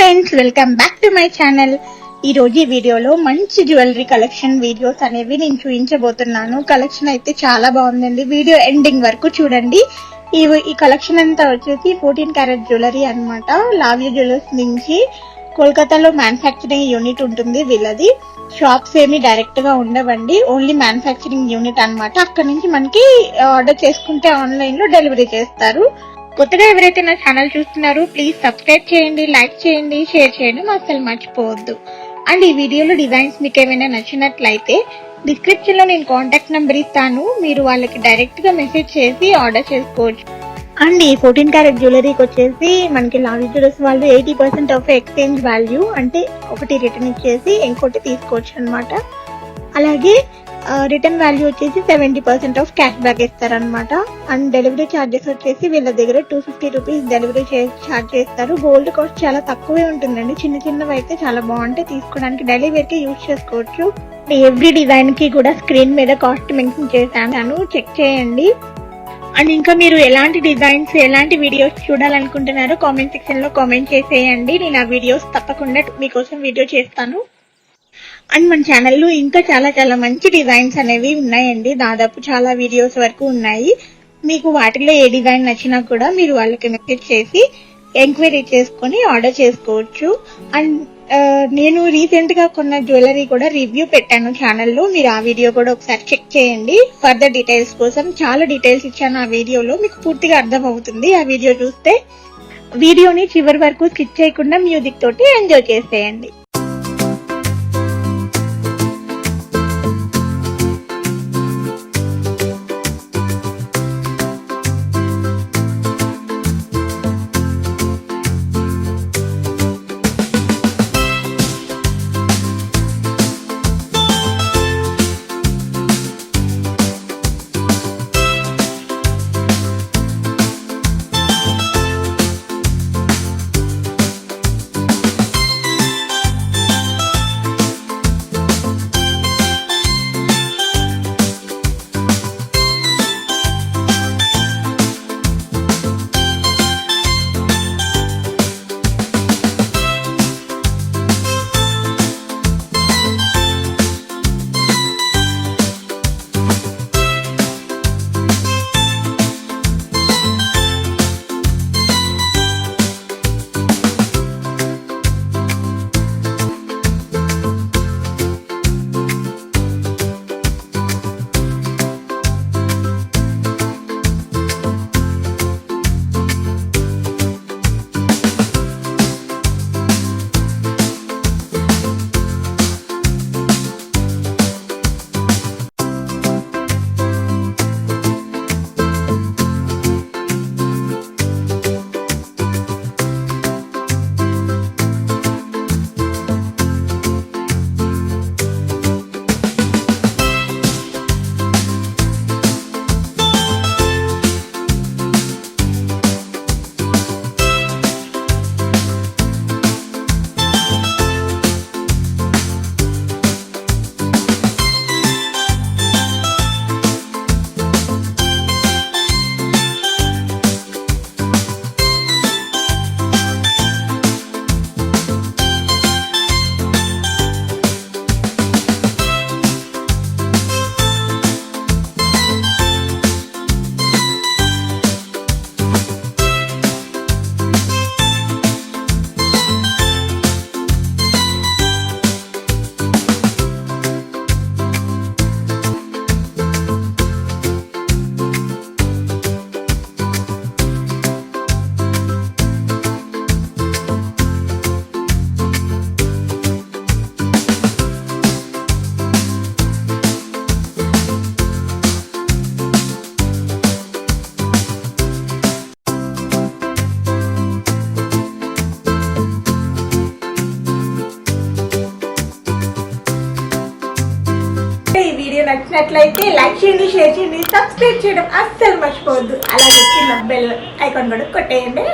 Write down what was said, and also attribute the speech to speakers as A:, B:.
A: Friends, welcome back to my channel. ఈ రోజు ఈ వీడియోలో మంచి జ్యువెలరీ కలెక్షన్ వీడియోస్ అనేవి నేను చూపించబోతున్నాను. కలెక్షన్ అయితే చాలా బాగుందండి. వీడియో ఎండింగ్ వరకు చూడండి. ఈ కలెక్షన్ అంతా వచ్చేసి 14 క్యారెట్ జ్యువెలరీ అన్నమాట. లావ్యూ జ్యువెలర్స్ నుంచి కోల్కతాలో మ్యానుఫ్యాక్చరింగ్ యూనిట్ ఉంటుంది వీళ్ళది. షాప్స్ ఏమి డైరెక్ట్ గా ఉండవండి, ఓన్లీ మ్యానుఫ్యాక్చరింగ్ యూనిట్ అన్నమాట. అక్కడ నుంచి మనకి ఆర్డర్ చేసుకుంటే ఆన్లైన్ లో డెలివరీ చేస్తారు. కొత్తగా ఎవరైతే నా ఛానల్ చూస్తున్నారో ప్లీజ్ సబ్స్క్రైబ్ చేయండి, లైక్ చేయండి, షేర్ చేయడం అస్సలు మర్చిపోవద్దు. అండ్ ఈ వీడియోలో డిజైన్స్ మీకు ఏమైనా నచ్చినట్లయితే డిస్క్రిప్షన్ లో నేను కాంటాక్ట్ నెంబర్ ఇస్తాను, మీరు వాళ్ళకి డైరెక్ట్ గా మెసేజ్ చేసి ఆర్డర్ చేసుకోవచ్చు. అండ్ ఈ 14 క్యారెట్ జ్యువెలరీకి వచ్చేసి మనకి లావ్యూ జ్యువెలర్స్ వాళ్ళు 80% ఆఫ్ ఎక్స్చేంజ్ వాల్యూ, అంటే ఒకటి రిటర్న్ ఇచ్చేసి ఇంకోటి తీసుకోవచ్చు అనమాట. అలాగే రిటర్న్ వాల్యూ వచ్చేసి 70% ఆఫ్ క్యాష్ బ్యాక్ ఇస్తారనమాట. అండ్ డెలివరీ ఛార్జెస్ వచ్చేసి వీళ్ళ దగ్గర 250 రూపీస్ డెలివరీ ఛార్జ్ చేస్తారు. గోల్డ్ కాస్ట్ చాలా తక్కువే ఉంటుందండి. చిన్న చిన్నవి అయితే చాలా బాగుంటాయి, తీసుకోవడానికి డైలీ వేర్ కి యూజ్ చేసుకోవచ్చు. ఎవ్రీ డిజైన్ కి కూడా స్క్రీన్ మీద కాస్ట్ మెన్షన్ చేశాను, చెక్ చేయండి. అండ్ ఇంకా మీరు ఎలాంటి డిజైన్స్, ఎలాంటి వీడియోస్ చూడాలనుకుంటున్నారో కామెంట్ సెక్షన్ లో కామెంట్ చేసేయండి. నేను ఆ వీడియోస్ తప్పకుండా మీకోసం వీడియో చేస్తాను. అండ్ మన ఛానల్లో ఇంకా చాలా చాలా మంచి డిజైన్స్ అనేవి ఉన్నాయండి. దాదాపు చాలా వీడియోస్ వరకు ఉన్నాయి. మీకు వాటిలో ఏ డిజైన్ నచ్చినా కూడా మీరు వాళ్ళకి మెసేజ్ చేసి ఎంక్వైరీ చేసుకుని ఆర్డర్ చేసుకోవచ్చు. అండ్ నేను రీసెంట్ గా కొన్న జ్యువెలరీ కూడా రివ్యూ పెట్టాను ఛానల్లో, మీరు ఆ వీడియో కూడా ఒకసారి చెక్ చేయండి. ఫర్దర్ డీటెయిల్స్ కోసం చాలా డీటెయిల్స్ ఇచ్చాను ఆ వీడియోలో, మీకు పూర్తిగా అర్థం అవుతుంది ఆ వీడియో చూస్తే. వీడియోని చివరి వరకు స్కిప్ చేయకుండా మ్యూజిక్ తోటి ఎంజాయ్ చేసేయండి. నచ్చినట్లయితే లైక్ చేయండి, షేర్ చేయండి, సబ్స్క్రైబ్ చేయడం అస్సలు మర్చిపోవద్దు. అలాగే చిన్న బెల్ ఐకాన్ కూడా కొట్టేయండి.